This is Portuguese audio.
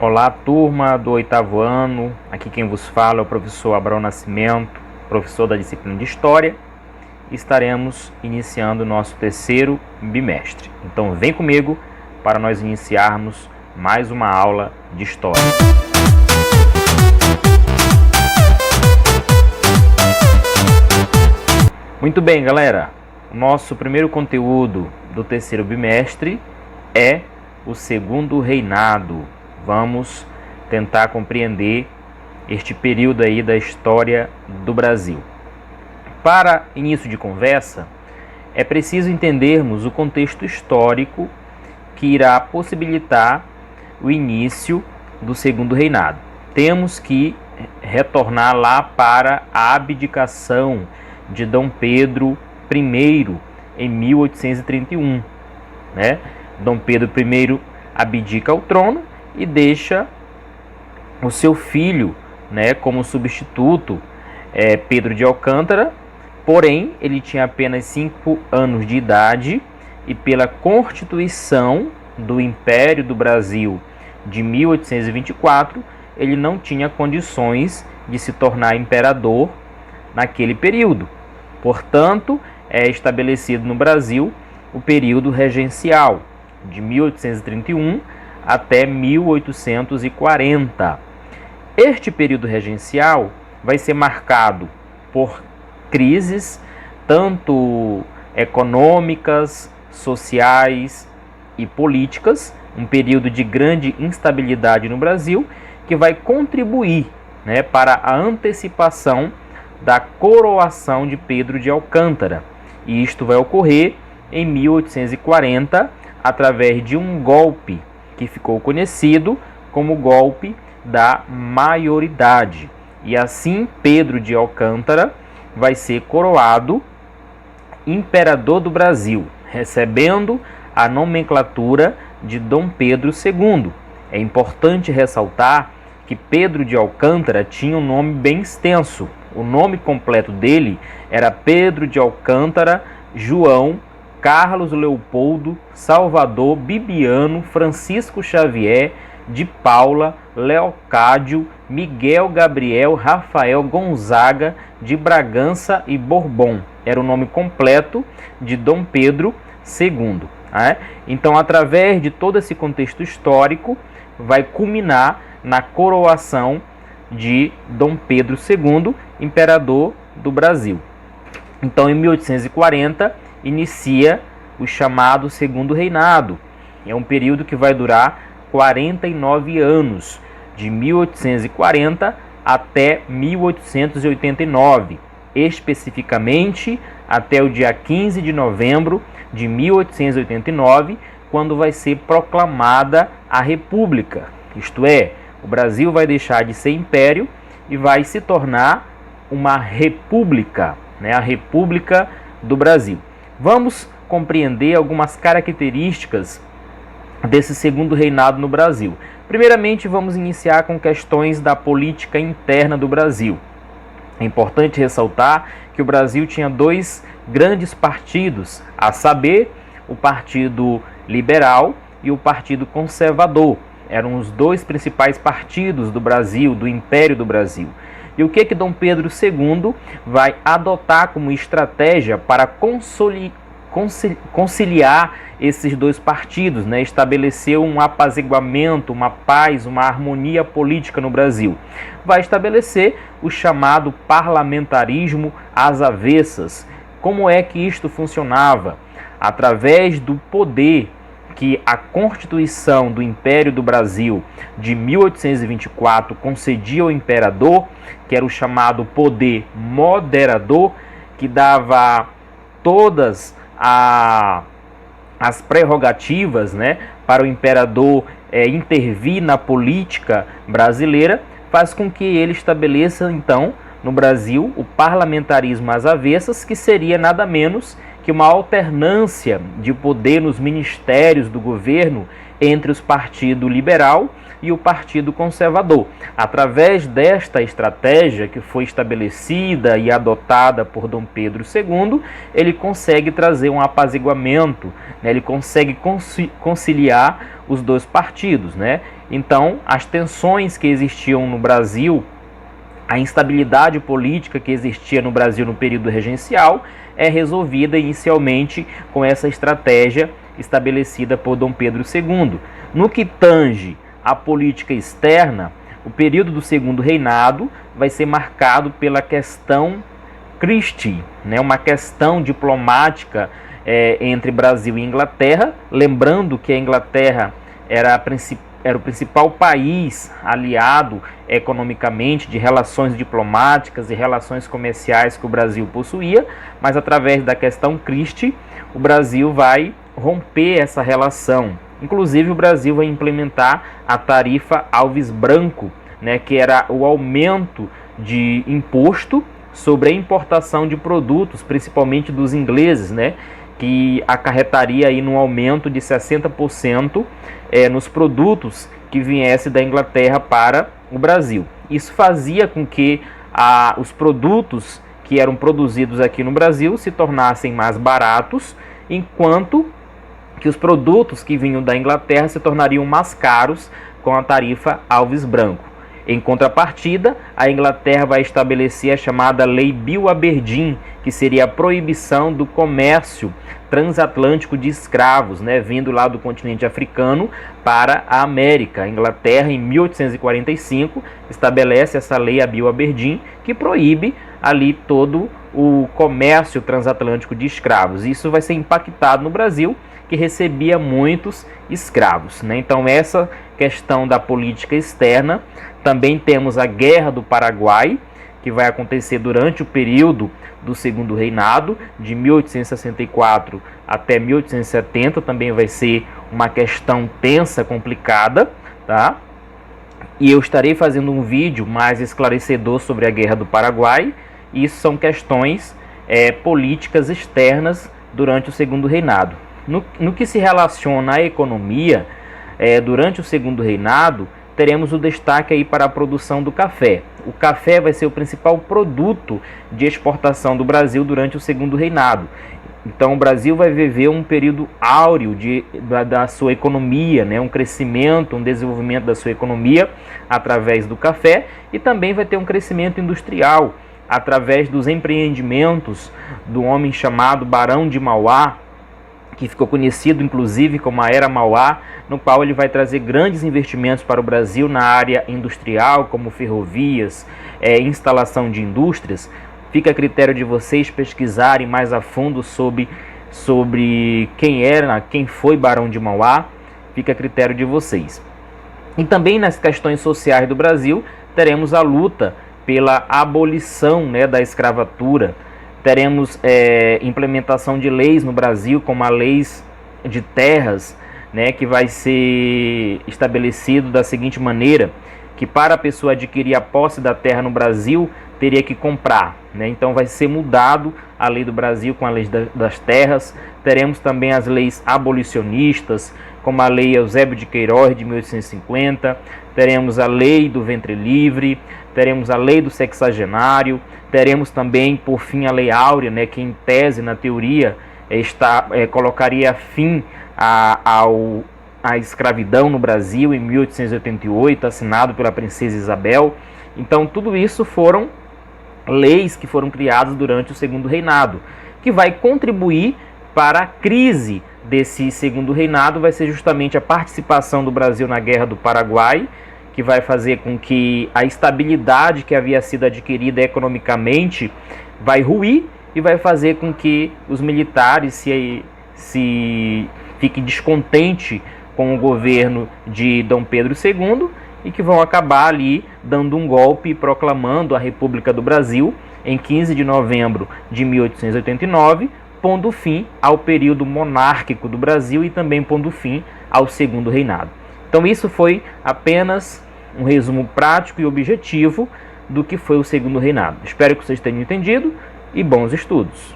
Olá, turma do 8º ano. Aqui quem vos fala é o professor Abraão Nascimento, professor da disciplina de História. Estaremos iniciando o nosso terceiro bimestre. Então vem comigo para nós iniciarmos mais uma aula de História. Muito bem, galera. O nosso primeiro conteúdo do terceiro bimestre é o Segundo Reinado. Vamos tentar compreender este período aí da história do Brasil. Para início de conversa, é preciso entendermos o contexto histórico que irá possibilitar o início do Segundo Reinado. Temos que retornar lá para a abdicação de Dom Pedro I em 1831. Dom Pedro I abdica ao trono e deixa o seu filho, como substituto, Pedro de Alcântara. Porém, ele tinha apenas 5 anos de idade e pela Constituição do Império do Brasil de 1824, ele não tinha condições de se tornar imperador naquele período. Portanto, é estabelecido no Brasil o período regencial, de 1831 até 1840. Este período regencial vai ser marcado por crises, tanto econômicas, sociais e políticas, um período de grande instabilidade no Brasil, que vai contribuir para a antecipação da coroação de Pedro de Alcântara. E isto vai ocorrer em 1840, através de um golpe que ficou conhecido como golpe da maioridade. E assim Pedro de Alcântara vai ser coroado imperador do Brasil, recebendo a nomenclatura de Dom Pedro II. É importante ressaltar que Pedro de Alcântara tinha um nome bem extenso. O nome completo dele era Pedro de Alcântara João Carlos Leopoldo Salvador Bibiano Francisco Xavier de Paula Leocádio Miguel Gabriel Rafael Gonzaga de Bragança e Bourbon. Era o nome completo de Dom Pedro II. Então, através de todo esse contexto histórico, vai culminar na coroação de Dom Pedro II, imperador do Brasil. Então, em 1840, inicia o chamado Segundo Reinado. É um período que vai durar 49 anos, de 1840 até 1889, especificamente até o dia 15 de novembro de 1889, quando vai ser proclamada a República. Isto é, o Brasil vai deixar de ser império e vai se tornar uma república, a República do Brasil. Vamos compreender algumas características desse segundo reinado no Brasil. Primeiramente, vamos iniciar com questões da política interna do Brasil. É importante ressaltar que o Brasil tinha 2 grandes partidos, a saber, o Partido Liberal e o Partido Conservador. Eram os 2 principais partidos do Brasil, do Império do Brasil. E o que Dom Pedro II vai adotar como estratégia para conciliar esses 2 partidos, estabelecer um apaziguamento, uma paz, uma harmonia política no Brasil? Vai estabelecer o chamado parlamentarismo às avessas. Como é que isto funcionava? Através do poder que a Constituição do Império do Brasil de 1824 concedia ao imperador, que era o chamado poder moderador, que dava todas as prerrogativas para o imperador intervir na política brasileira, faz com que ele estabeleça, então, no Brasil, o parlamentarismo às avessas, que seria nada menos que que uma alternância de poder nos ministérios do governo entre os partidos liberal e o Partido Conservador. Através desta estratégia que foi estabelecida e adotada por Dom Pedro II, ele consegue trazer um apaziguamento, né? Ele consegue conciliar os dois partidos, né? Então, as tensões que existiam no Brasil, a instabilidade política que existia no Brasil no período regencial, é resolvida inicialmente com essa estratégia estabelecida por Dom Pedro II. No que tange a política externa, o período do Segundo Reinado vai ser marcado pela questão Christie, né? Uma questão diplomática entre Brasil e Inglaterra. Lembrando que a Inglaterra era o principal país aliado economicamente de relações diplomáticas e relações comerciais que o Brasil possuía, mas através da questão Christie, o Brasil vai romper essa relação. Inclusive, o Brasil vai implementar a tarifa Alves Branco, né, que era o aumento de imposto sobre a importação de produtos, principalmente dos ingleses, né, que acarretaria aí num aumento de 60% nos produtos que viesse da Inglaterra para o Brasil. Isso fazia com que os produtos que eram produzidos aqui no Brasil se tornassem mais baratos, enquanto que os produtos que vinham da Inglaterra se tornariam mais caros com a tarifa Alves Branco. Em contrapartida, a Inglaterra vai estabelecer a chamada Lei Bill-Aberdeen, que seria a proibição do comércio transatlântico de escravos, né, vindo lá do continente africano para a América. A Inglaterra, em 1845, estabelece essa lei, a Bill-Aberdeen, que proíbe ali todo o comércio transatlântico de escravos. Isso vai ser impactado no Brasil, que recebia muitos escravos, né? Então, essa questão da política externa. Também temos a Guerra do Paraguai, que vai acontecer durante o período do Segundo Reinado, de 1864 até 1870. Também vai ser uma questão tensa, complicada, tá? E eu estarei fazendo um vídeo mais esclarecedor sobre a Guerra do Paraguai. Isso são questões políticas externas durante o Segundo Reinado. No que se relaciona à economia, durante o Segundo Reinado, teremos o destaque aí para a produção do café. O café vai ser o principal produto de exportação do Brasil durante o Segundo Reinado. Então, o Brasil vai viver um período áureo da sua economia, né? Um crescimento, um desenvolvimento da sua economia através do café, e também vai ter um crescimento industrial através dos empreendimentos do homem chamado Barão de Mauá, que ficou conhecido inclusive como a Era Mauá, no qual ele vai trazer grandes investimentos para o Brasil na área industrial, como ferrovias, instalação de indústrias. Fica a critério de vocês pesquisarem mais a fundo sobre quem foi Barão de Mauá, fica a critério de vocês. E também nas questões sociais do Brasil, teremos a luta pela abolição, né, da escravatura. Teremos implementação de leis no Brasil, como a lei de terras, né, que vai ser estabelecido da seguinte maneira, que para a pessoa adquirir a posse da terra no Brasil, teria que comprar, né? Então vai ser mudado a lei do Brasil com a lei das terras. Teremos também as leis abolicionistas, como a lei Eusébio de Queiroz de 1850, teremos a lei do ventre livre, teremos a lei do sexagenário, teremos também, por fim, a Lei Áurea, né, que em tese, na teoria, colocaria fim à escravidão no Brasil em 1888, assinado pela princesa Isabel. Então, tudo isso foram leis que foram criadas durante o Segundo Reinado, que vai contribuir para a crise desse Segundo Reinado. Vai ser justamente a participação do Brasil na Guerra do Paraguai, que vai fazer com que a estabilidade que havia sido adquirida economicamente vai ruir, e vai fazer com que os militares se fiquem descontentes com o governo de Dom Pedro II, e que vão acabar ali dando um golpe e proclamando a República do Brasil em 15 de novembro de 1889, pondo fim ao período monárquico do Brasil e também pondo fim ao Segundo Reinado. Então isso foi apenas um resumo prático e objetivo do que foi o Segundo Reinado. Espero que vocês tenham entendido e bons estudos!